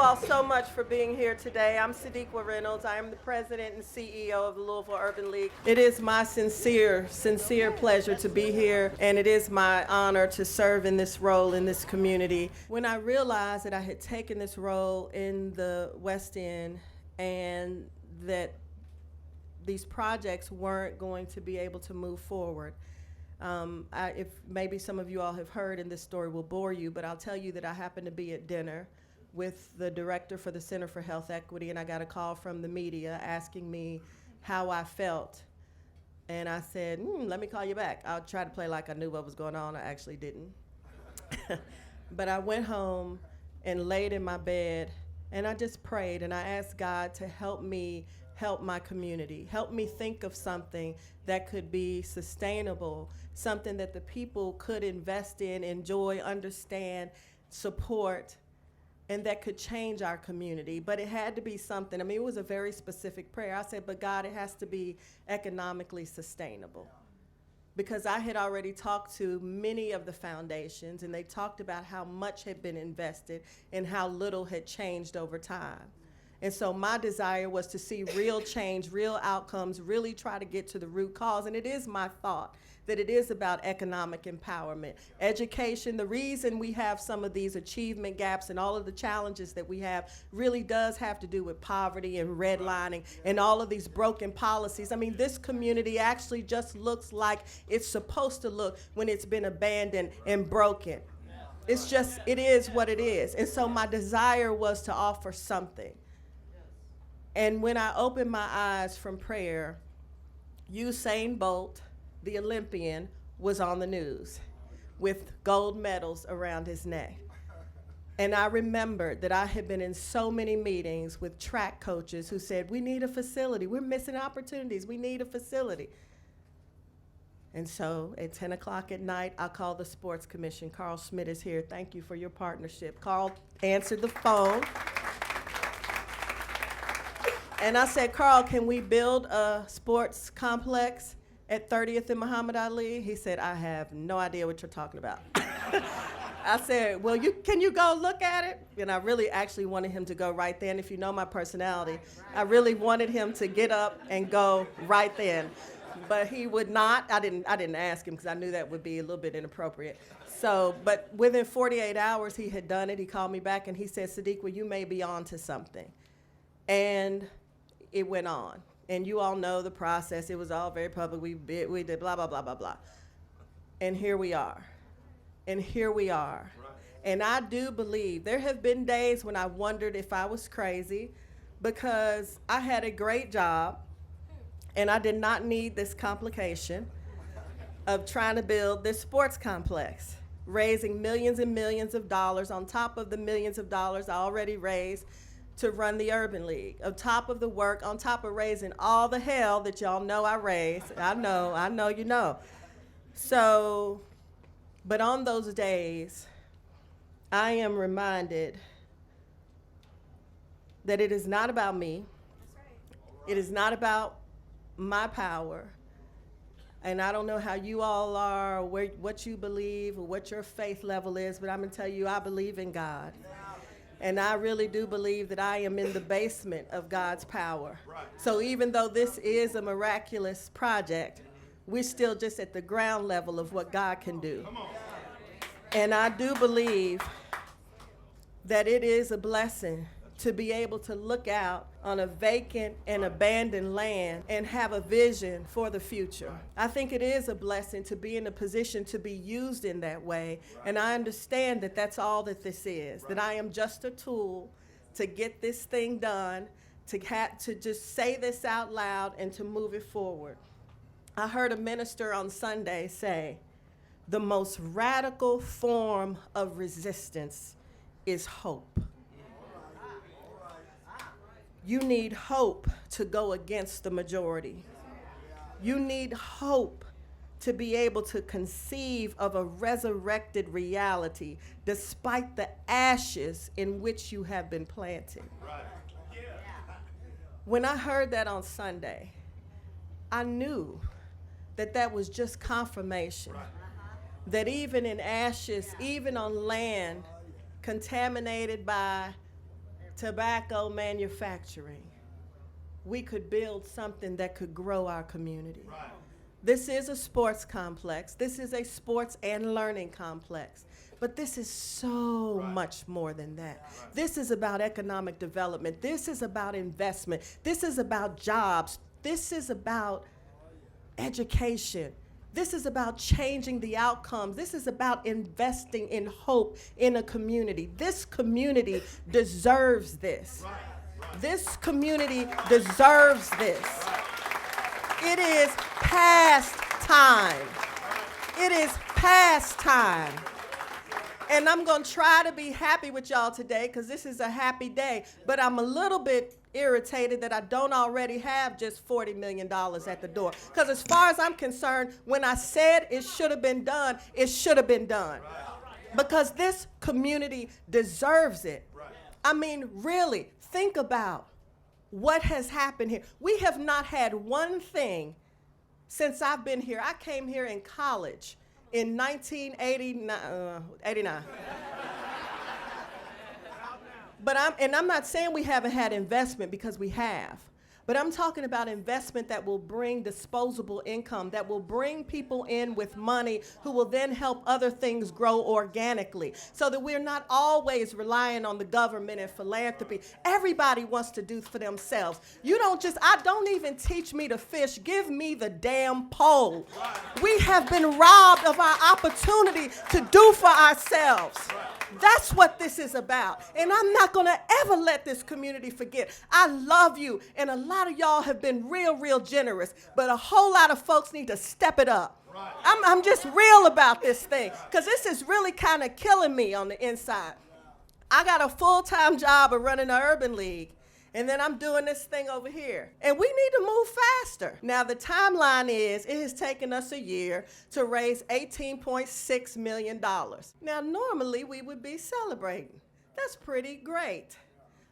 all so much for being here today. I'm Sadiqa Reynolds. I am the president and CEO of the Louisville Urban League. It is my sincere pleasure to be here, and it is my honor to serve in this role in this community. When I realized that I had taken this role in the West End and that these projects weren't going to be able to move forward, if maybe some of you all have heard, and this story will bore you, but I'll tell you that I happened to be at dinner with the director for the Center for Health Equity, and I got a call from the media asking me how I felt. And I said, let me call you back. I'll try to play like I knew what was going on. I actually didn't. But I went home and laid in my bed, and I just prayed, and I asked God to help me help my community, help me think of something that could be sustainable, something that the people could invest in, enjoy, understand, support, and that could change our community. But it had to be something. I mean, it was a very specific prayer. I said, but God, it has to be economically sustainable. Because I had already talked to many of the foundations, and they talked about how much had been invested and how little had changed over time. And so my desire was to see real change, real outcomes, really try to get to the root cause. And it is my thought that it is about economic empowerment. Education, the reason we have some of these achievement gaps and all of the challenges that we have really does have to do with poverty and redlining and all of these broken policies. I mean, this community actually just looks like it's supposed to look when it's been abandoned and broken. It's just, it is what it is. And so my desire was to offer something. And when I opened my eyes from prayer, Usain Bolt, the Olympian, was on the news with gold medals around his neck. And I remembered that I had been in so many meetings with track coaches who said, we need a facility. We're missing opportunities. We need a facility. And so at 10 o'clock at night, I called the Sports Commission. Carl Schmidt is here. Thank you for your partnership. Carl answered the phone. And I said, Carl, can we build a sports complex at 30th and Muhammad Ali? He said, I have no idea what you're talking about. I said, well, can you go look at it? And I really actually wanted him to go right then. If you know my personality, I really wanted him to get up and go right then. But he would not. I didn't ask him because I knew that would be a little bit inappropriate. So, but within 48 hours, he had done it. He called me back and he said, Sadiqa, you may be on to something. And it went on. And you all know the process. It was all very public. We did blah, blah, blah, blah, blah. And here we are. And here we are. Right. And I do believe there have been days when I wondered if I was crazy because I had a great job and I did not need this complication of trying to build this sports complex, raising millions and millions of dollars on top of the millions of dollars I already raised to run the Urban League, on top of the work, on top of raising all the hell that y'all know I raised. I know you know. So, but on those days, I am reminded that it is not about me. It is not about my power. And I don't know how you all are, or what you believe, or what your faith level is, but I'm gonna tell you, I believe in God. And I really do believe that I am in the basement of God's power. Right. So even though this is a miraculous project, we're still just at the ground level of what God can do. And I do believe that it is a blessing to be able to look out on a vacant and abandoned land and have a vision for the future. I think it is a blessing to be in a position to be used in that way. And I understand that that's all that this is, that I am just a tool to get this thing done, to just say this out loud and to move it forward. I heard a minister on Sunday say, the most radical form of resistance is hope. You need hope to go against the majority. You need hope to be able to conceive of a resurrected reality despite the ashes in which you have been planted. Right. Yeah. When I heard that on Sunday, I knew that that was just confirmation. Right. That even in ashes, even on land contaminated by tobacco manufacturing, we could build something that could grow our community. Right. This is a sports complex. This is a sports and learning complex. But this is so much more than that. Right. This is about economic development. This is about investment. This is about jobs. This is about education. This is about changing the outcomes. This is about investing in hope in a community. This community deserves this. Right. Right. This community deserves this. It is past time. It is past time. And I'm going to try to be happy with y'all today because this is a happy day. But I'm a little bit irritated that I don't already have just $40 million at the door. Because as far as I'm concerned, when I said it should have been done, it should have been done. Because this community deserves it. I mean, really, think about what has happened here. We have not had one thing since I've been here. I came here in college in 1989. But I'm not saying we haven't had investment, because we have. But I'm talking about investment that will bring disposable income, that will bring people in with money who will then help other things grow organically, so that we're not always relying on the government and philanthropy. Everybody wants to do for themselves. I don't even teach me to fish. Give me the damn pole. We have been robbed of our opportunity to do for ourselves. That's what this is about. And I'm not going to ever let this community forget. I love you, and a lot of y'all have been real generous, but a whole lot of folks need to step it up. Right. I'm just real about this thing, because this is really kind of killing me on the inside. I got a full-time job of running the Urban League, and then I'm doing this thing over here. And we need to move faster. Now, the timeline is it has taken us a year to raise $18.6 million. Now, normally we would be celebrating. That's pretty great,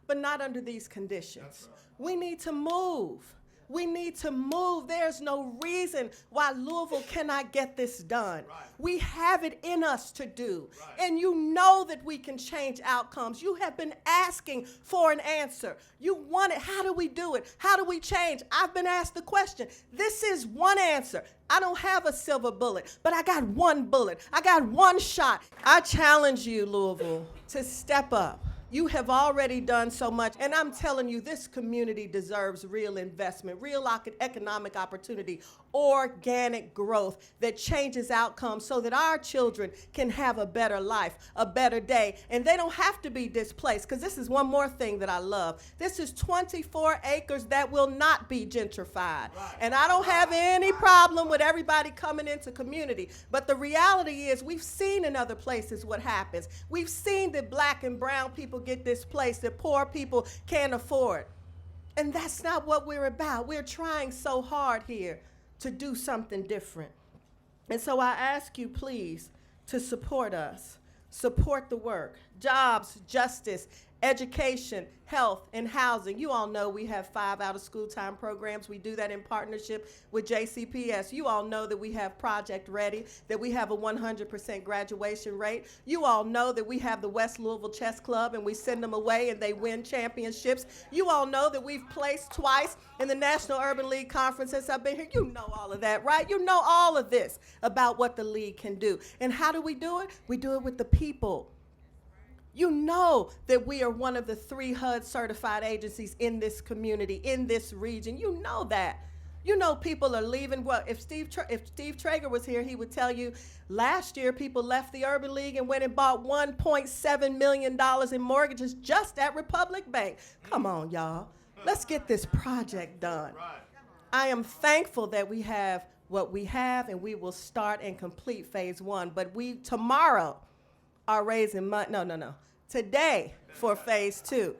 but not under these conditions. We need to move. We need to move. There's no reason why Louisville cannot get this done. Right. We have it in us to do. Right. And you know that we can change outcomes. You have been asking for an answer. You want it. How do we do it? How do we change? I've been asked the question. This is one answer. I don't have a silver bullet, but I got one bullet. I got one shot. I challenge you, Louisville, to step up. You have already done so much, and I'm telling you, this community deserves real investment, real economic opportunity, organic growth that changes outcomes so that our children can have a better life, a better day, and they don't have to be displaced, because this is one more thing that I love. This is 24 acres that will not be gentrified, and I don't have any problem with everybody coming into community, but the reality is we've seen in other places what happens. We've seen that black and brown people get displaced, that poor people can't afford. And that's not what we're about. We're trying so hard here to do something different. And so I ask you, please, to support us. Support the work. Jobs, justice, education, health, and housing. You all know we have 5 out-of-school time programs. We do that in partnership with JCPS. You all know that we have Project Ready, that we have a 100% graduation rate. You all know that we have the West Louisville Chess Club, and we send them away and they win championships. You all know that we've placed twice in the National Urban League Conference since I've been here. You know all of that, right? You know all of this about what the league can do. And how do we do it? We do it with the people. You know that we are one of the 3 HUD certified agencies in this community, in this region. You know that. You know people are leaving. Well, if Steve Traeger was here, he would tell you last year people left the Urban League and went and bought $1.7 million in mortgages just at Republic Bank. Come on, y'all. Let's get this project done. I am thankful that we have what we have, and we will start and complete phase 1. But we tomorrow are raising money. No. Today for phase 2.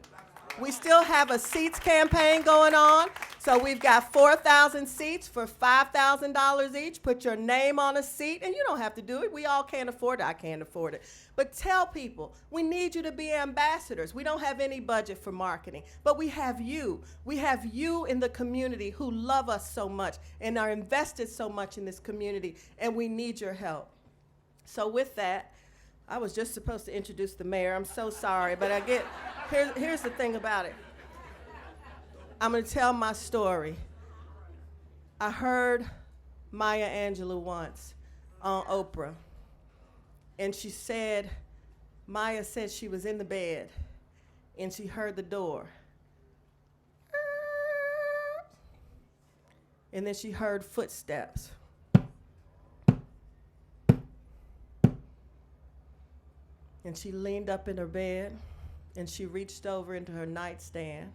We still have a seats campaign going on. So we've got 4,000 seats for $5,000 each. Put your name on a seat, and you don't have to do it. We all can't afford it. I can't afford it. But tell people, we need you to be ambassadors. We don't have any budget for marketing, but we have you. We have you in the community who love us so much and are invested so much in this community, and we need your help. So with that, I was just supposed to introduce the mayor. I'm so sorry, but here's the thing about it. I'm going to tell my story. I heard Maya Angelou once on Oprah, and Maya said she was in the bed, and she heard the door. And then she heard footsteps. And she leaned up in her bed, and she reached over into her nightstand,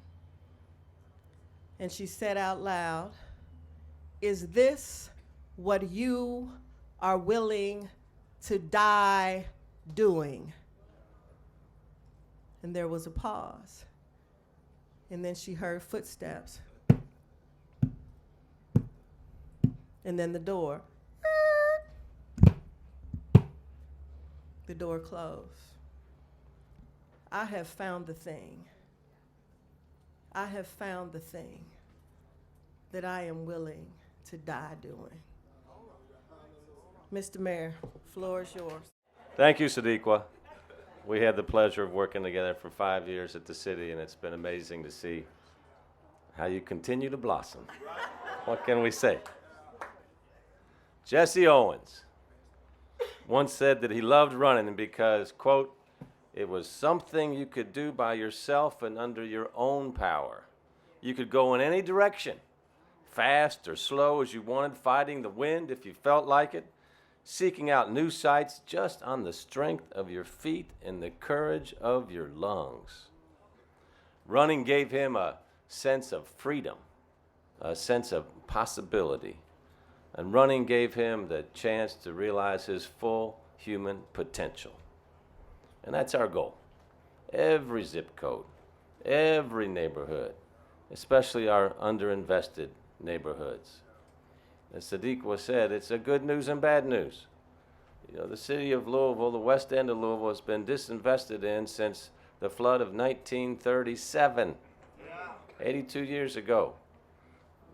and she said out loud, "Is this what you are willing to die doing?" And there was a pause. And then she heard footsteps. And then the door. The door closed. I have found the thing. I have found the thing that I am willing to die doing. Mr. Mayor, floor is yours. Thank you, Sadiqa. We had the pleasure of working together for 5 years at the city, and it's been amazing to see how you continue to blossom. What can we say? Jesse Owens once said that he loved running because, quote, "It was something you could do by yourself and under your own power. You could go in any direction, fast or slow as you wanted, fighting the wind if you felt like it, seeking out new sights just on the strength of your feet and the courage of your lungs." Running gave him a sense of freedom, a sense of possibility. And running gave him the chance to realize his full human potential. And that's our goal. Every zip code, every neighborhood, especially our underinvested neighborhoods. As Sadiqa said, it's a good news and bad news. You know, the city of Louisville, the west end of Louisville, has been disinvested in since the flood of 1937, 82 years ago.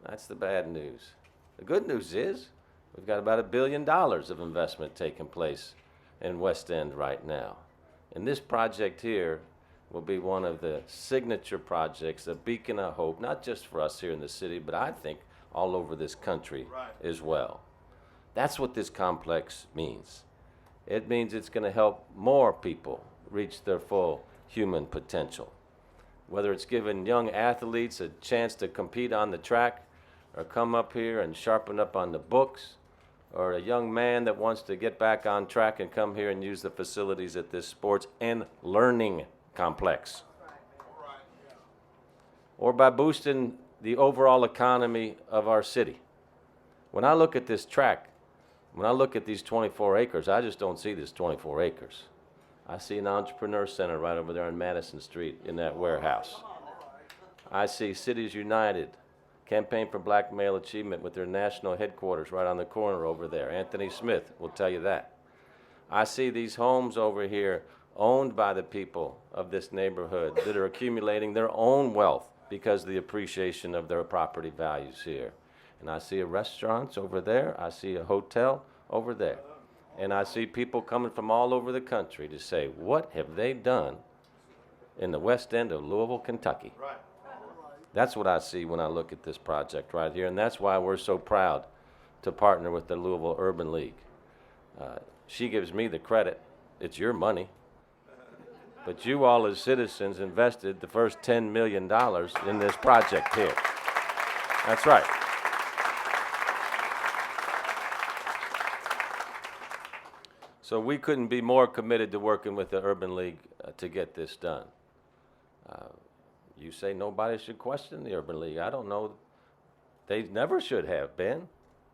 That's the bad news. The good news is we've got about $1 billion of investment taking place in West End right now. And this project here will be one of the signature projects, a beacon of hope, not just for us here in the city, but I think all over this country as well. That's what this complex means. It means it's going to help more people reach their full human potential. Whether it's giving young athletes a chance to compete on the track, or come up here and sharpen up on the books, or a young man that wants to get back on track and come here and use the facilities at this sports and learning complex. Or by boosting the overall economy of our city. When I look at this track, when I look at these 24 acres, I just don't see this 24 acres. I see an entrepreneur center right over there on Madison Street in that warehouse. I see Cities United, Campaign for Black Male Achievement with their national headquarters right on the corner over there. Anthony Smith will tell you that. I see these homes over here owned by the people of this neighborhood that are accumulating their own wealth because of the appreciation of their property values here. And I see a restaurant over there. I see a hotel over there. And I see people coming from all over the country to say, what have they done in the west end of Louisville, Kentucky? Right. That's what I see when I look at this project right here, and that's why we're so proud to partner with the Louisville Urban League. She gives me the credit. It's your money. But you all as citizens invested the first $10 million in this project here. That's right. So we couldn't be more committed to working with the Urban League to get this done. You say nobody should question the Urban League. I don't know. They never should have been.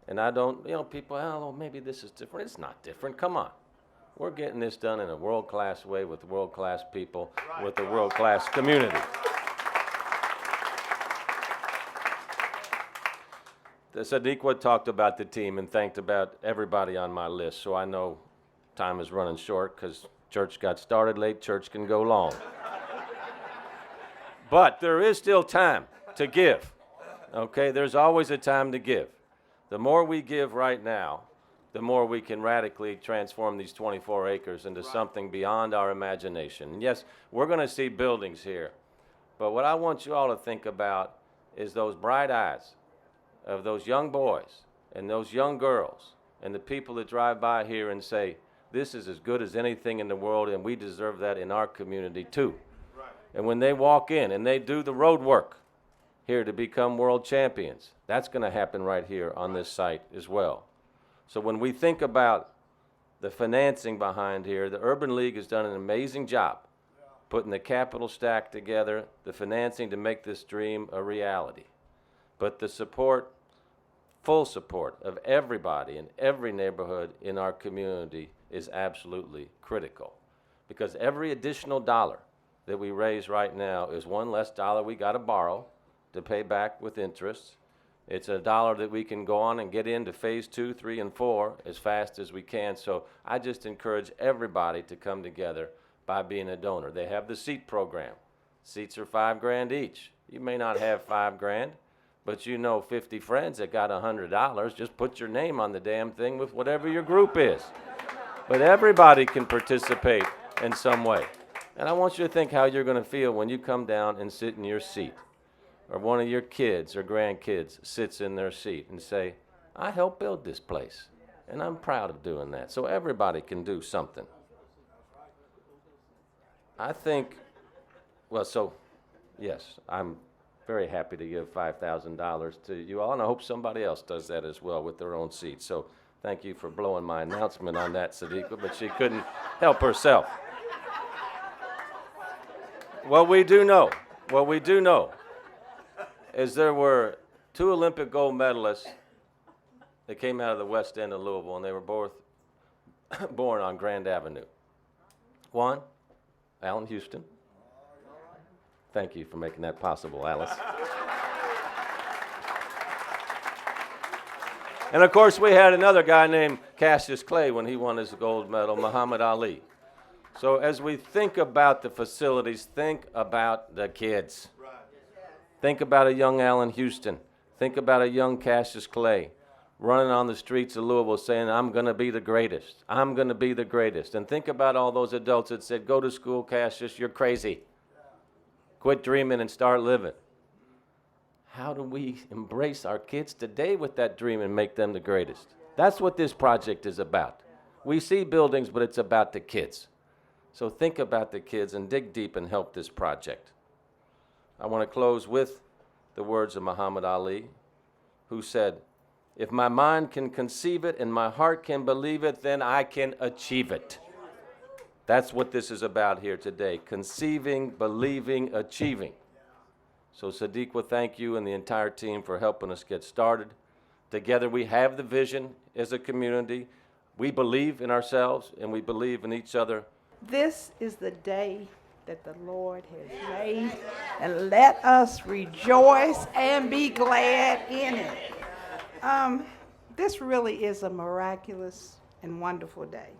And I don't, people, oh, maybe this is different. It's not different. Come on. We're getting this done in a world-class way with world-class people, with a world-class community. Sadiqa talked about the team and thanked about everybody on my list, so I know time is running short because church got started late, church can go long. But there is still time to give, okay? There's always a time to give. The more we give right now, the more we can radically transform these 24 acres into something beyond our imagination. And yes, we're going to see buildings here, but what I want you all to think about is those bright eyes of those young boys and those young girls and the people that drive by here and say, this is as good as anything in the world, and we deserve that in our community too. Right. And when they walk in and they do the road work here to become world champions, that's going to happen right here on this site as well. So when we think about the financing behind here, the Urban League has done an amazing job putting the capital stack together, the financing to make this dream a reality. But the support, full support of everybody in every neighborhood in our community is absolutely critical. Because every additional dollar that we raise right now is one less dollar we got to borrow to pay back with interest. It's a dollar that we can go on and get into phase 2, 3, and 4 as fast as we can. So I just encourage everybody to come together by being a donor. They have the seat program. Seats are $5,000 each. You may not have $5,000, but you know 50 friends that got $100. Just put your name on the damn thing with whatever your group is. But everybody can participate in some way. And I want you to think how you're going to feel when you come down and sit in your seat, or one of your kids or grandkids sits in their seat and say, I helped build this place, and I'm proud of doing that. So everybody can do something. I think, well, so, yes, I'm very happy to give $5,000 to you all, and I hope somebody else does that as well with their own seat. So thank you for blowing my announcement on that, Sadiqa, but she couldn't help herself. What we do know is there were 2 Olympic gold medalists that came out of the west end of Louisville, and they were both born on Grand Avenue. One, Allen Houston. Thank you for making that possible, Alice. And of course, we had another guy named Cassius Clay when he won his gold medal, Muhammad Ali. So as we think about the facilities, think about the kids. Think about a young Allen Houston. Think about a young Cassius Clay running on the streets of Louisville saying, I'm going to be the greatest. I'm going to be the greatest. And think about all those adults that said, go to school, Cassius, you're crazy. Quit dreaming and start living. How do we embrace our kids today with that dream and make them the greatest? That's what this project is about. We see buildings, but it's about the kids. So think about the kids and dig deep and help this project. I want to close with the words of Muhammad Ali, who said, if my mind can conceive it and my heart can believe it, then I can achieve it. That's what this is about here today, conceiving, believing, achieving. So Sadiqa, thank you and the entire team for helping us get started. Together we have the vision as a community. We believe in ourselves and we believe in each other. This is the day that the Lord has made, and let us rejoice and be glad in it. This really is a miraculous and wonderful day,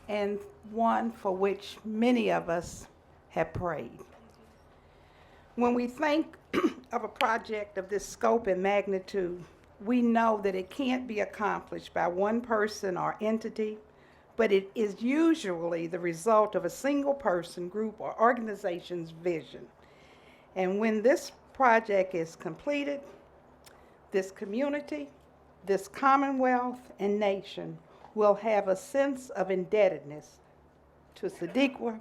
and one for which many of us have prayed. When we think of a project of this scope and magnitude, we know that it can't be accomplished by one person or entity, but it is usually the result of a single person, group, or organization's vision. And when this project is completed, this community, this commonwealth, and nation will have a sense of indebtedness to Sadiqa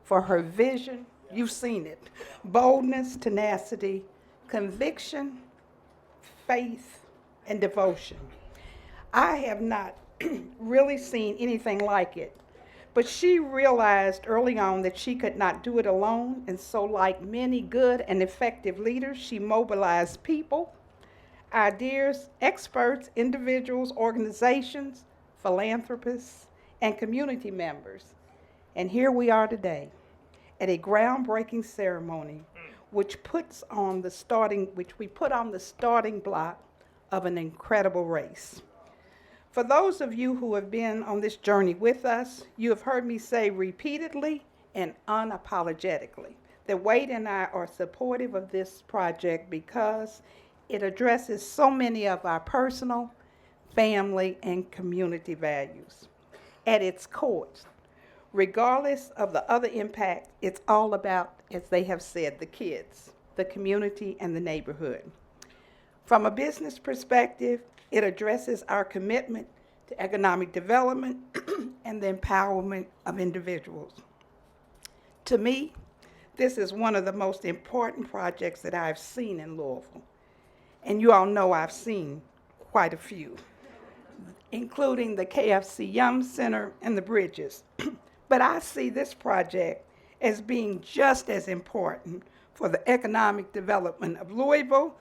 for her vision. You've seen it. Boldness, tenacity, conviction, faith, and devotion. I have not really seen anything like it, but she realized early on that she could not do it alone, and so like many good and effective leaders, she mobilized people, ideas, experts, individuals, organizations, philanthropists, and community members. And here we are today at a groundbreaking ceremony which we put on the starting block of an incredible race. For those of you who have been on this journey with us, you have heard me say repeatedly and unapologetically that Wade and I are supportive of this project because it addresses so many of our personal, family, and community values. At its core, regardless of the other impact, it's all about, as they have said, the kids, the community, and the neighborhood. From a business perspective, it addresses our commitment to economic development and the empowerment of individuals. To me, this is one of the most important projects that I've seen in Louisville. And you all know I've seen quite a few, including the KFC Yum Center and the bridges. But I see this project as being just as important for the economic development of Louisville,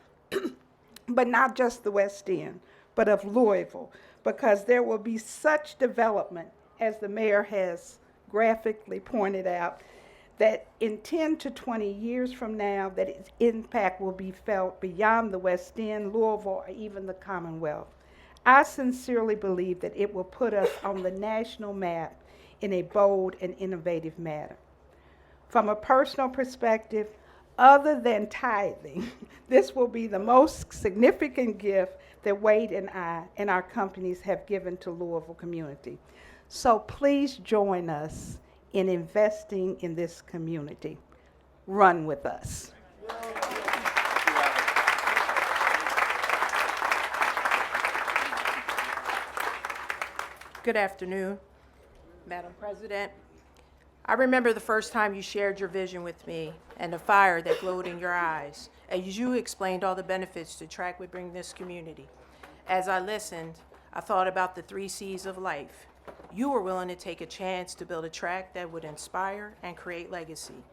but not just the West End, but of Louisville, because there will be such development, as the mayor has graphically pointed out, that in 10 to 20 years from now, that its impact will be felt beyond the West End, Louisville, or even the Commonwealth. I sincerely believe that it will put us on the national map in a bold and innovative manner. From a personal perspective, other than tithing, this will be the most significant gift that Wade and I and our companies have given to Louisville community. So please join us in investing in this community. Run with us. Good afternoon, Madam President. I remember the first time you shared your vision with me and the fire that glowed in your eyes as you explained all the benefits the track would bring this community. As I listened, I thought about the 3 C's of life. You were willing to take a chance to build a track that would inspire and create legacy.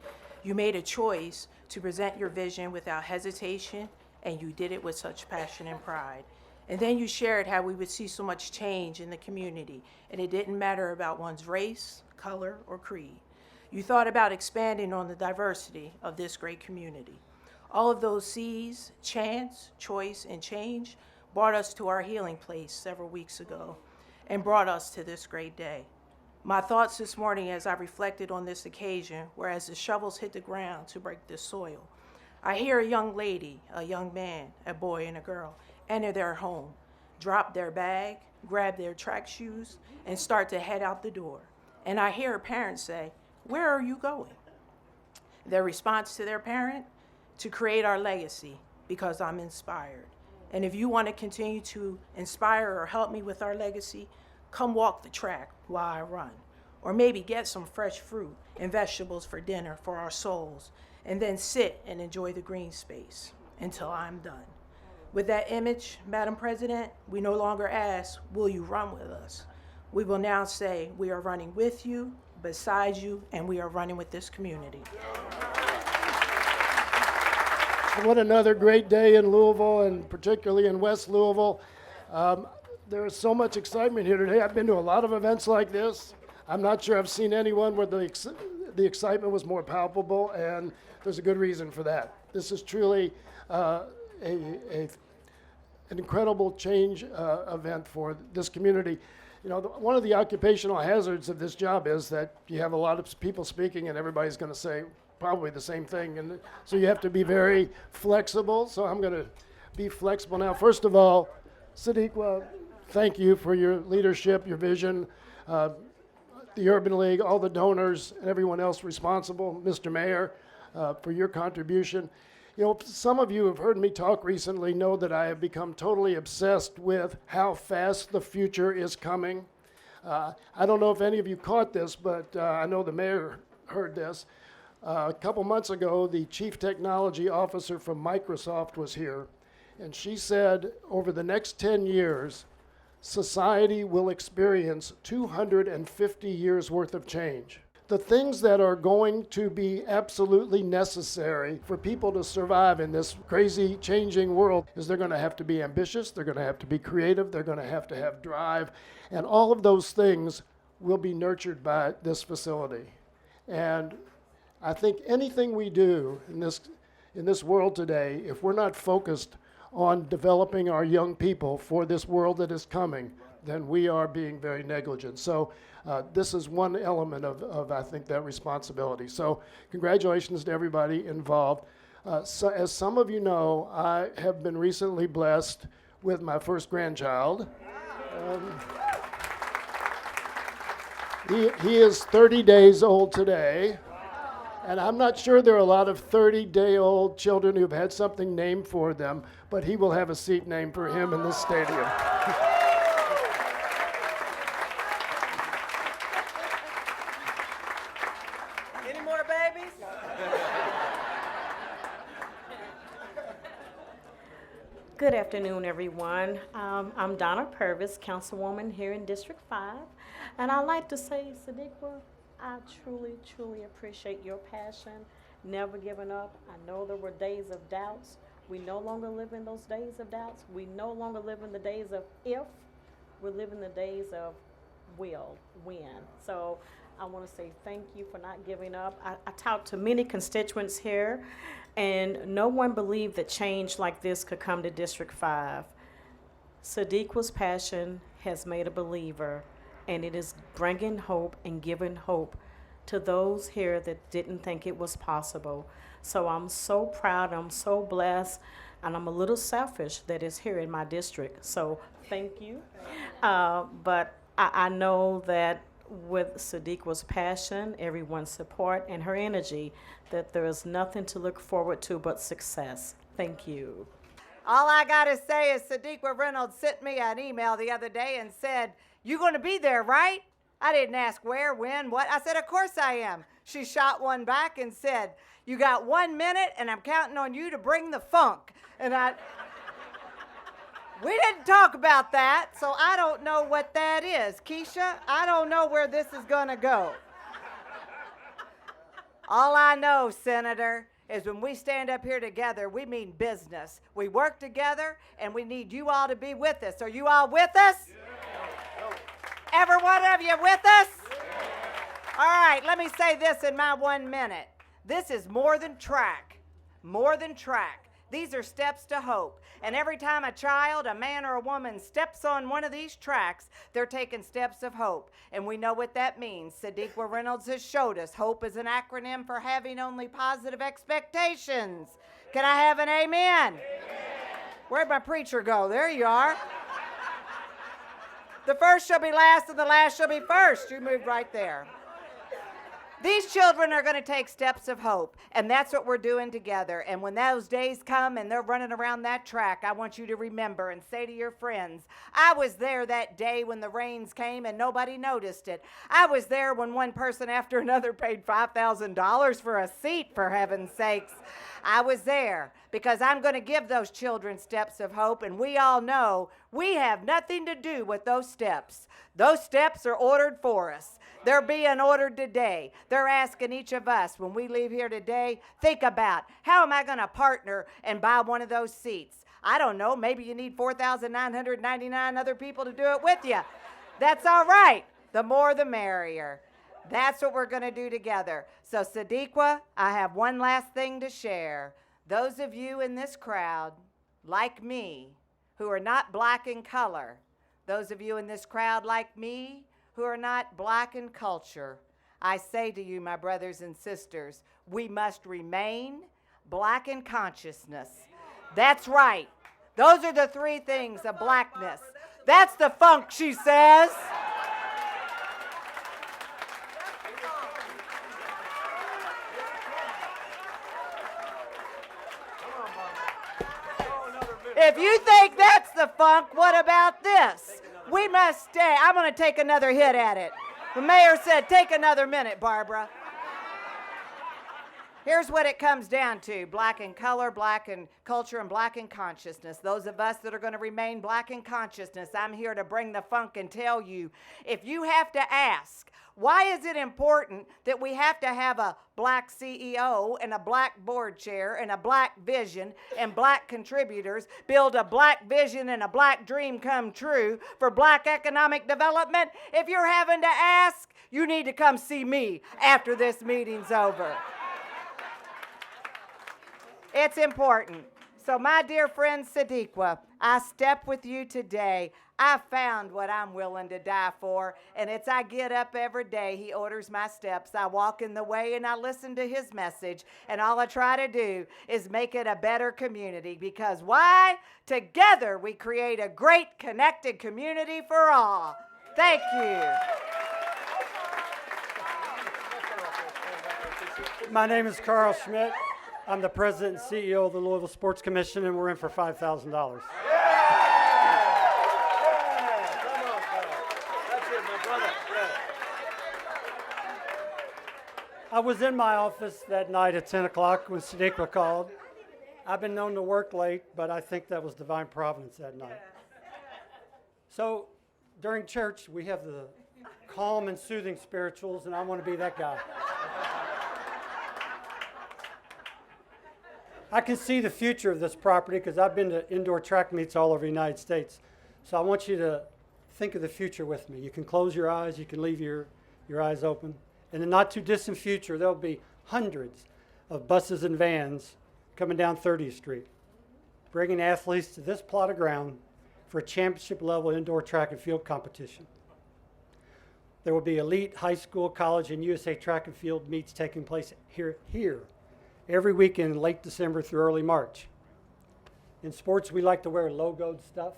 You made a choice to present your vision without hesitation, and you did it with such passion and pride. And then you shared how we would see so much change in the community, and it didn't matter about one's race, color, or creed. You thought about expanding on the diversity of this great community. All of those C's, chance, choice, and change, brought us to our healing place several weeks ago and brought us to this great day. My thoughts this morning as I reflected on this occasion were as the shovels hit the ground to break the soil. I hear a young lady, a young man, a boy, and a girl enter their home, drop their bag, grab their track shoes, and start to head out the door. And I hear a parent say, "Where are you going?" Their response to their parent, "To create our legacy, because I'm inspired. And if you want to continue to inspire or help me with our legacy, come walk the track while I run. Or maybe get some fresh fruit and vegetables for dinner for our souls, and then sit and enjoy the green space until I'm done." With that image, Madam President, we no longer ask, "Will you run with us?" We will now say, "We are running with you, beside you, and we are running with this community." What another great day in Louisville, and particularly in West Louisville. There is so much excitement here today. I've been to a lot of events like this. I'm not sure I've seen anyone where the excitement was more palpable, and there's a good reason for that. This is truly an incredible change event for this community. You know, one of the occupational hazards of this job is that you have a lot of people speaking, and everybody's going to say probably the same thing, and so you have to be very flexible. So I'm going to be flexible now. First of all, Sadiq, thank you for your leadership, your vision, the Urban League, all the donors, and everyone else responsible, Mr. Mayor, for your contribution. You know, some of you have heard me talk recently know that I have become totally obsessed with how fast the future is coming. I don't know if any of you caught this, but I know the mayor heard this. A couple months ago, the chief technology officer from Microsoft was here, and she said over the next 10 years, society will experience 250 years worth of change. The things that are going to be absolutely necessary for people to survive in this crazy changing world is they're going to have to be ambitious, they're going to have to be creative, they're going to have drive, and all of those things will be nurtured by this facility. And I think anything we do in this world today, if we're not focused on developing our young people for this world that is coming, then we are being very negligent. So this is one element of I think, that responsibility. So congratulations to everybody involved. So as some of you know, I have been recently blessed with my first grandchild. He is 30 days old today, and I'm not sure there are a lot of 30-day-old children who've had something named for them, but he will have a seat named for him in this stadium. Any more babies? Good afternoon, everyone. I'm Donna Purvis, Councilwoman here in District 5. And I'd like to say, Sadiqa, I truly, truly appreciate your passion, never giving up. I know there were days of doubts. We no longer live in those days of doubts. We no longer live in the days of if. We're living the days of will, when. So I want to say thank you for not giving up. I talked to many constituents here, and no one believed that change like this could come to District 5. Sadiqa's passion has made a believer, and it is bringing hope and giving hope to those here that didn't think it was possible. So I'm so proud, I'm so blessed, and I'm a little selfish that it's here in my district. So thank you. But I know that with Sadiqa's passion, everyone's support, and her energy, that there is nothing to look forward to but success. Thank you. All I got to say is Sadiqa Reynolds sent me an email the other day and said, "You going to be there, right?" I didn't ask where, when, what. I said, "Of course I am." She shot one back and said, "You got 1 minute and I'm counting on you to bring the funk." And we didn't talk about that, so I don't know what that is. Keisha, I don't know where this is going to go. All I know, Senator, is when we stand up here together, we mean business. We work together, and we need you all to be with us. Are you all with us? Yeah. Every one of you with us? Yeah. All right, let me say this in my 1 minute. This is more than track. More than track. These are steps to hope. And every time a child, a man, or a woman steps on one of these tracks, they're taking steps of hope. And we know what that means. Sadiqa Reynolds has showed us hope is an acronym for having only positive expectations. Can I have an amen? Amen. Where'd my preacher go? There you are. The first shall be last and the last shall be first. You moved right there. These children are going to take steps of hope, and that's what we're doing together. And when those days come and they're running around that track, I want you to remember and say to your friends, "I was there that day when the rains came and nobody noticed it. I was there when one person after another paid $5,000 for a seat, for heaven's sakes. I was there because I'm going to give those children steps of hope, and we all know we have nothing to do with those steps. Those steps are ordered for us. They're being ordered today. They're asking each of us when we leave here today, think about, how am I going to partner and buy one of those seats? I don't know. Maybe you need 4,999 other people to do it with you. That's all right. The more the merrier. That's what we're going to do together. So, Sadiqa, I have one last thing to share. Those of you in this crowd, like me, who are not black in color, those of you in this crowd like me, who are not black in culture, I say to you, my brothers and sisters, we must remain black in consciousness. That's right. Those are the three things of blackness. That's the funk, she says. If you think that's the funk, what about this? We must stay. I'm going to take another hit at it. The mayor said, take another minute, Barbara. Here's what it comes down to. Black in color, black in culture, and black in consciousness. Those of us that are going to remain black in consciousness, I'm here to bring the funk and tell you, if you have to ask, why is it important that we have to have a black CEO and a black board chair and a black vision and black contributors build a black vision and a black dream come true for black economic development? If you're having to ask, you need to come see me after this meeting's over. It's important. So, my dear friend Sadiqa, I step with you today. I found what I'm willing to die for, and it's I get up every day. He orders my steps. I walk in the way and I listen to his message, and all I try to do is make it a better community, because why? Together we create a great connected community for all. Thank you. My name is Carl Schmidt. I'm the president and CEO of the Louisville Sports Commission, and we're in for $5,000. I was in my office that night at 10 o'clock when Sadiqa called. I've been known to work late, but I think that was divine providence that night. So during church, we have the calm and soothing spirituals, and I want to be that guy. I can see the future of this property because I've been to indoor track meets all over the United States. So I want you to think of the future with me. You can close your eyes, you can leave your eyes open. In the not too distant future, there'll be hundreds of buses and vans coming down 30th Street, bringing athletes to this plot of ground for a championship level indoor track and field competition. There will be elite high school, college, and USA track and field meets taking place here every weekend in late December through early March. In sports, we like to wear logoed stuff.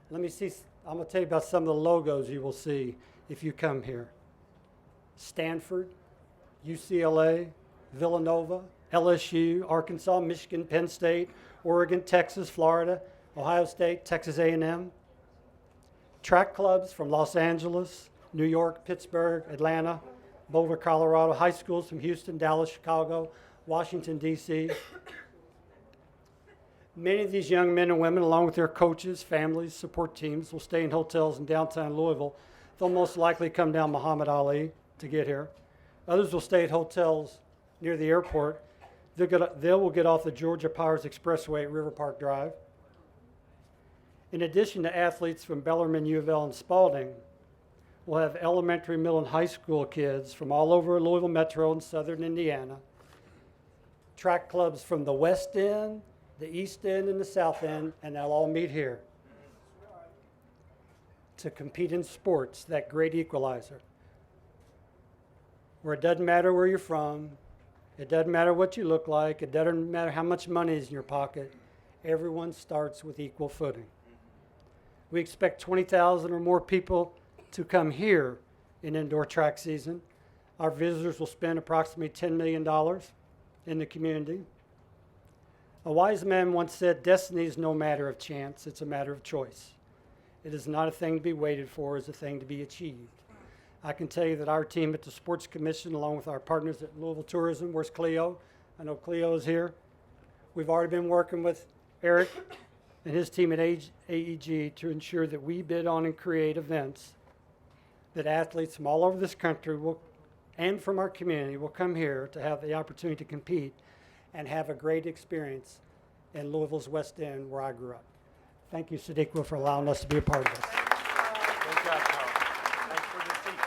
I'm going to tell you about some of the logos you will see if you come here. Stanford, UCLA, Villanova, LSU, Arkansas, Michigan, Penn State, Oregon, Texas, Florida, Ohio State, Texas A&M. Track clubs from Los Angeles, New York, Pittsburgh, Atlanta, Boulder, Colorado, high schools from Houston, Dallas, Chicago, Washington, D.C. Many of these young men and women, along with their coaches, families, support teams, will stay in hotels in downtown Louisville. They'll most likely come down Muhammad Ali to get here. Others will stay at hotels near the airport. They will get off the Georgia Powers Expressway at River Park Drive. In addition to athletes from Bellarmine, U of L, and Spalding, we'll have elementary, middle, and high school kids from all over Louisville Metro and southern Indiana. Track clubs from the West End, the East End, and the South End, and they'll all meet here to compete in sports, that great equalizer, where it doesn't matter where you're from, it doesn't matter what you look like, it doesn't matter how much money is in your pocket. Everyone starts with equal footing. We expect 20,000 or more people to come here in indoor track season. Our visitors will spend approximately $10 million in the community. A wise man once said, destiny is no matter of chance, it's a matter of choice. It is not a thing to be waited for, it's a thing to be achieved. I can tell you that our team at the Sports Commission, along with our partners at Louisville Tourism, where's Cleo? I know Cleo is here. We've already been working with Eric and his team at AEG to ensure that we bid on and create events that athletes from all over this country and from our community will come here to have the opportunity to compete and have a great experience in Louisville's West End, where I grew up. Thank you, Sadiqa, for allowing us to be a part of this. Great job, Carl. Thanks for the seat.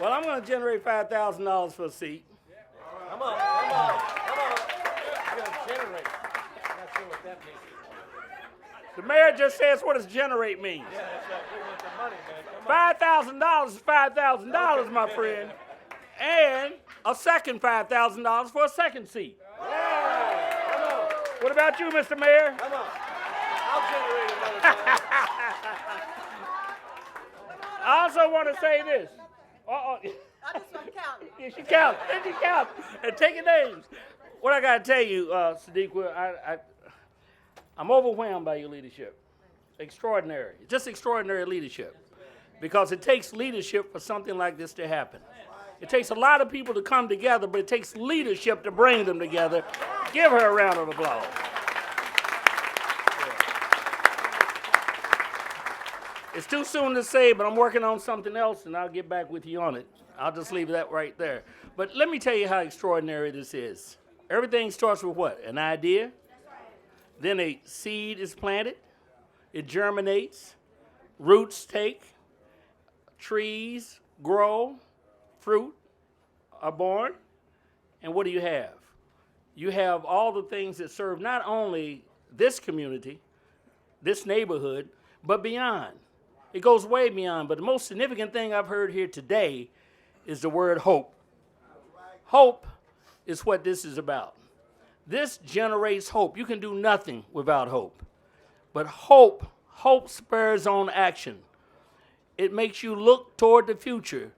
Well, I'm going to generate $5,000 for a seat. Come on. You're going to generate. I'm not sure what that means. The mayor just says what does generate mean. Yeah, that's right. We want the money, man. Come on. $5,000 is $5,000, my friend. And a second $5,000 for a second seat. What about you, Mr. Mayor? Come on. I'll generate another $5,000. I also want to say this. I just want to count. Yeah, she counts. She counts. And take your names. What I got to tell you, Sadiqa, I'm overwhelmed by your leadership. Extraordinary. Just extraordinary leadership. Because it takes leadership for something like this to happen. It takes a lot of people to come together, but it takes leadership to bring them together. Give her a round of applause. It's too soon to say, but I'm working on something else, and I'll get back with you on it. I'll just leave that right there. But let me tell you how extraordinary this is. Everything starts with what? An idea. Then a seed is planted. It germinates. Roots take. Trees grow. Fruit are born. And what do you have? You have all the things that serve not only this community, this neighborhood, but beyond. It goes way beyond. But the most significant thing I've heard here today is the word hope. Hope is what this is about. This generates hope. You can do nothing without hope. But hope spurs on action. It makes you look toward the future.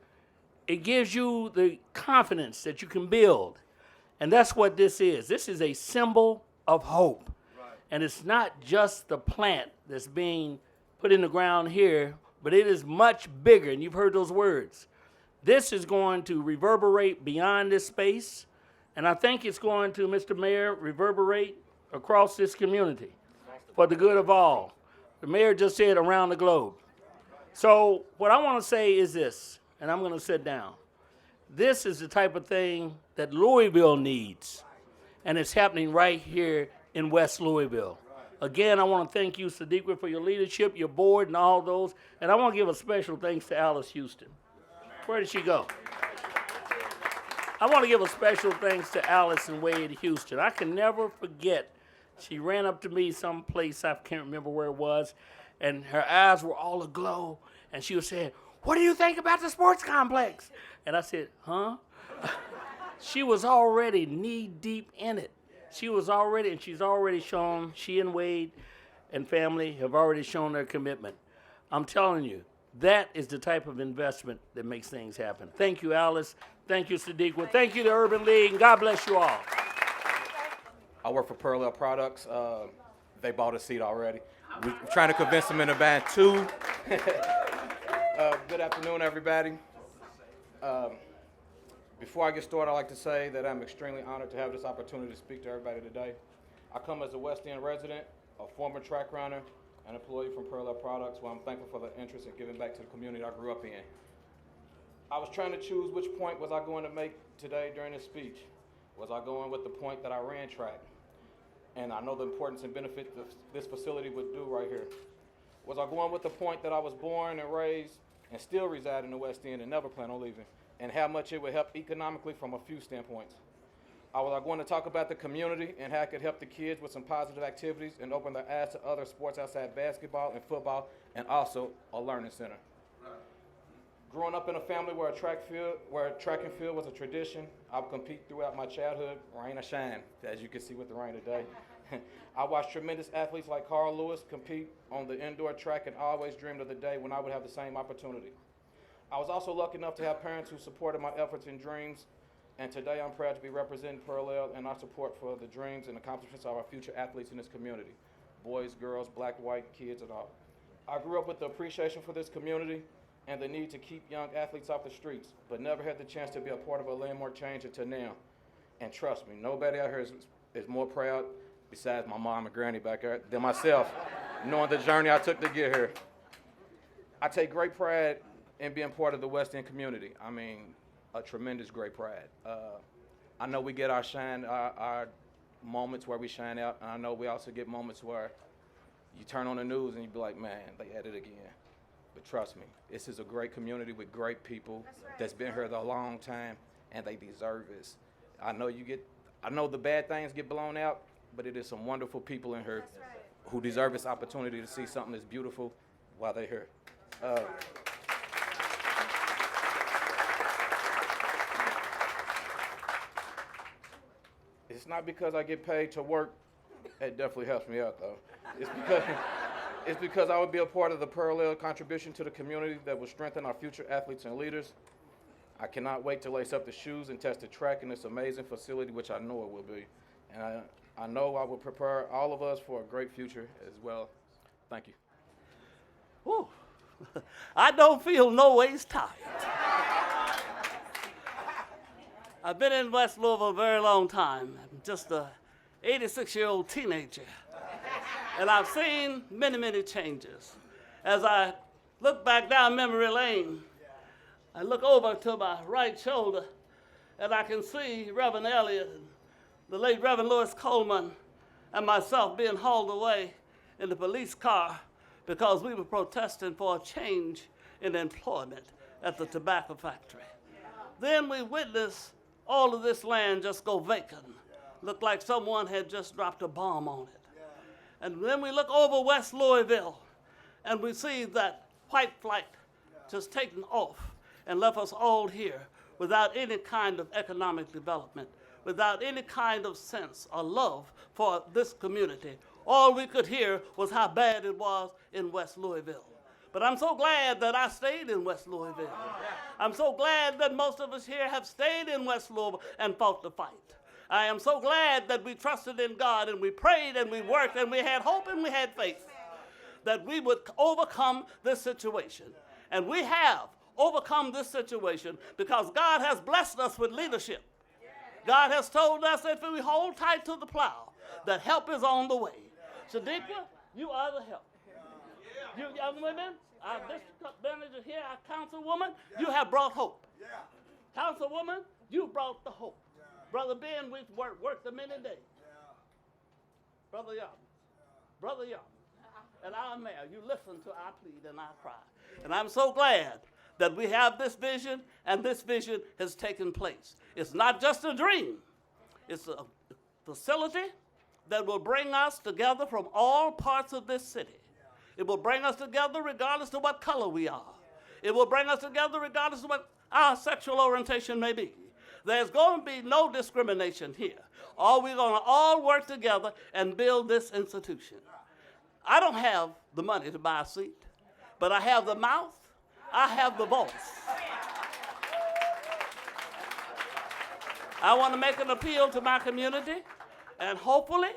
It gives you the confidence that you can build. And that's what this is. This is a symbol of hope. Right. And it's not just the plant that's being put in the ground here, but it is much bigger, and you've heard those words. This is going to reverberate beyond this space, and I think it's going to, Mr. Mayor, reverberate across this community for the good of all. The mayor just said around the globe. So what I want to say is this, and I'm going to sit down. This is the type of thing that Louisville needs, and it's happening right here in West Louisville. Again, I want to thank you, Sadiqa, for your leadership, your board, and all those. And I want to give a special thanks to Alice Houston. Where did she go? I want to give a special thanks to Alice and Wade Houston. I can never forget. She ran up to me someplace, I can't remember where it was, and her eyes were all aglow, and she was saying, "What do you think about the sports complex?" And I said, "Huh?" She was already knee-deep in it. She's already shown, she and Wade and family have already shown their commitment. I'm telling you, that is the type of investment that makes things happen. Thank you, Alice. Thank you, Sadiqa. Thank you, the Urban League, and God bless you all. I work for Parallel Products. They bought a seat already. We're trying to convince them in the band too. Good afternoon, everybody. Before I get started, I'd like to say that I'm extremely honored to have this opportunity to speak to everybody today. I come as a West End resident, a former track runner, an employee from Parallel Products, where I'm thankful for the interest in giving back to the community I grew up in. I was trying to choose which point was I going to make today during this speech. Was I going with the point that I ran track? And I know the importance and benefit that this facility would do right here. Was I going with the point that I was born and raised and still reside in the West End and never plan on leaving, and how much it would help economically from a few standpoints? Was I going to talk about the community and how it could help the kids with some positive activities and open their eyes to other sports outside basketball and football, and also a learning center? Growing up in a family where track and field was a tradition, I would compete throughout my childhood, rain or shine, as you can see with the rain today. I watched tremendous athletes like Carl Lewis compete on the indoor track and always dreamed of the day when I would have the same opportunity. I was also lucky enough to have parents who supported my efforts and dreams, and today I'm proud to be representing Parallel and our support for the dreams and accomplishments of our future athletes in this community, boys, girls, black, white, kids, and all. I grew up with the appreciation for this community and the need to keep young athletes off the streets, but never had the chance to be a part of a landmark change until now. And trust me, nobody out here is more proud, besides my mom and granny back there, than myself, knowing the journey I took to get here. I take great pride in being part of the West End community. I mean, a tremendous great pride. I know we get our shine, our moments where we shine out, and I know we also get moments where you turn on the news and you be like, man, they at it again. But trust me, this is a great community with great people that's been here a long time, and they deserve this. I know the bad things get blown out, but it is some wonderful people in here who deserve this opportunity to see something that's beautiful while they're here. It's not because I get paid to work. It definitely helps me out, though. It's because I would be a part of the Parallel contribution to the community that will strengthen our future athletes and leaders. I cannot wait to lace up the shoes and test the track in this amazing facility, which I know it will be. And I know I will prepare all of us for a great future as well. Thank you. Whew. I don't feel no ways tired. I've been in West Louisville a very long time. I'm just a 86-year-old teenager. And I've seen many, many changes. As I look back down memory lane, I look over to my right shoulder, and I can see Reverend Elliott, and the late Reverend Louis Coleman, and myself being hauled away in the police car because we were protesting for a change in employment at the tobacco factory. Then we witnessed all of this land just go vacant. Looked like someone had just dropped a bomb on it. And then we look over West Louisville, and we see that white flight just taking off and left us all here without any kind of economic development, without any kind of sense or love for this community. All we could hear was how bad it was in West Louisville. But I'm so glad that I stayed in West Louisville. I'm so glad that most of us here have stayed in West Louisville and fought the fight. I am so glad that we trusted in God and we prayed and we worked and we had hope and we had faith that we would overcome this situation. And we have overcome this situation because God has blessed us with leadership. God has told us that if we hold tight to the plow, that help is on the way. Shadika, you are the help. You young women, our district manager here, our councilwoman, you have brought hope. Councilwoman, you brought the hope. Brother Ben, we've worked a many days. Brother Young, and our mayor, you listen to our plead and our cry. And I'm so glad that we have this vision, and this vision has taken place. It's not just a dream. It's a facility that will bring us together from all parts of this city. It will bring us together regardless of what color we are. It will bring us together regardless of what our sexual orientation may be. There's going to be no discrimination here. We're going to all work together and build this institution. I don't have the money to buy a seat, but I have the mouth, I have the voice. I want to make an appeal to my community, and hopefully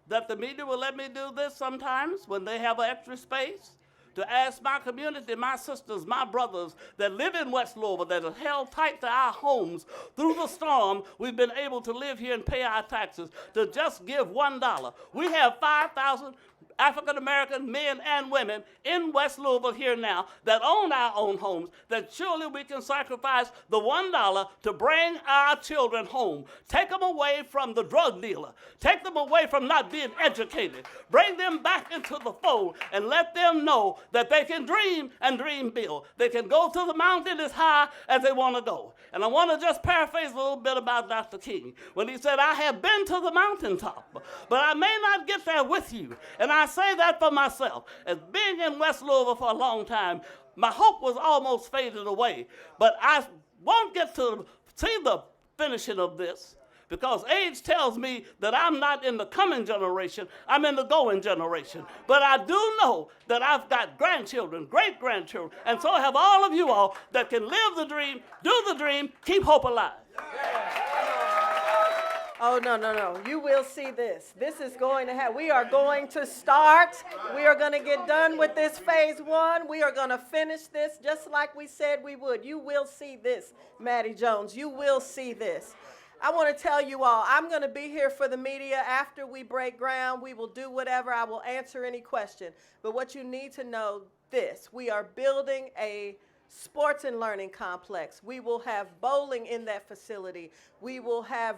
that the media will let me do this sometimes when they have an extra space, to ask my community, my sisters, my brothers that live in West Louisville, that are held tight to our homes through the storm, we've been able to live here and pay our taxes, to just give $1. We have 5,000 African-American men and women in West Louisville here now that own our own homes, that surely we can sacrifice the $1 to bring our children home. Take them away from the drug dealer. Take them away from not being educated. Bring them back into the fold and let them know that they can dream and dream big. They can go to the mountain as high as they want to go. And I want to just paraphrase a little bit about Dr. King when he said, I have been to the mountaintop, but I may not get there with you. And I say that for myself. As being in West Louisville for a long time, my hope was almost faded away. But I won't get to see the finishing of this because age tells me that I'm not in the coming generation, I'm in the going generation. But I do know that I've got grandchildren, great-grandchildren, and so have all of you all that can live the dream, do the dream, keep hope alive. Oh, no. You will see this. This is going to happen. We are going to start. We are going to get done with this phase 1. We are going to finish this just like we said we would. You will see this, Maddie Jones. You will see this. I want to tell you all, I'm going to be here for the media after we break ground. We will do whatever. I will answer any question. But what you need to know this, we are building a sports and learning complex. We will have bowling in that facility. We will have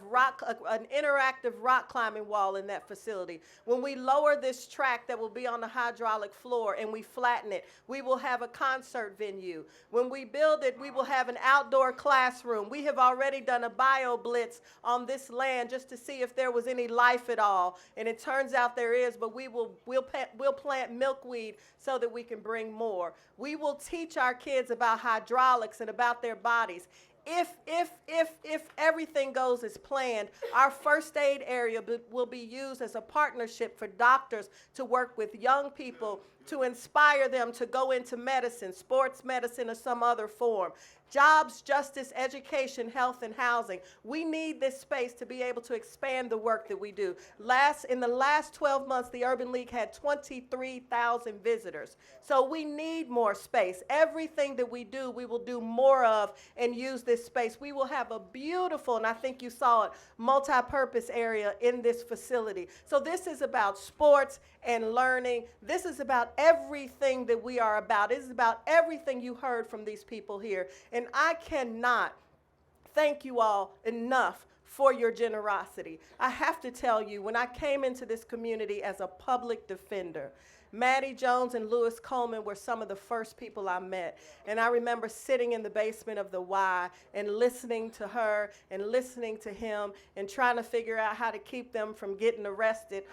an interactive rock climbing wall in that facility. When we lower this track that will be on the hydraulic floor and we flatten it, we will have a concert venue. When we build it, we will have an outdoor classroom. We have already done a bio blitz on this land just to see if there was any life at all. And it turns out there is, but we'll plant milkweed so that we can bring more. We will teach our kids about hydraulics and about their bodies. If everything goes as planned, our first aid area will be used as a partnership for doctors to work with young people to inspire them to go into medicine, sports medicine, or some other form. Jobs, justice, education, health, and housing. We need this space to be able to expand the work that we do. In the last 12 months, the Urban League had 23,000 visitors. So we need more space. Everything that we do, we will do more of and use this space. We will have a beautiful, and I think you saw it, multi-purpose area in this facility. So this is about sports and learning. This is about everything that we are about. It is about everything you heard from these people here. And I cannot thank you all enough for your generosity. I have to tell you, when I came into this community as a public defender, Maddie Jones and Lewis Coleman were some of the first people I met. And I remember sitting in the basement of the Y and listening to her and listening to him and trying to figure out how to keep them from getting arrested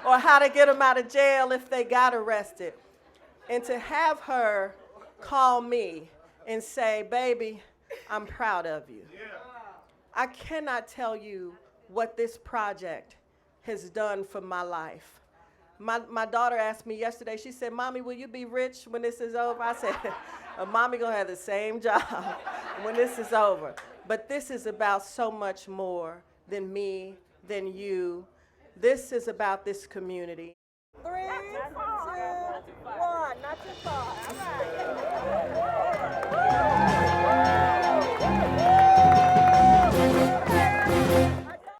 or how to get them out of jail if they got arrested. And to have her call me and say, baby, I'm proud of you. I cannot tell you what this project has done for my life. My daughter asked me yesterday, she said, Mommy, will you be rich when this is over? I said, Mommy gonna have the same job when this is over. But this is about so much more than me, than you. This is about this community. 3,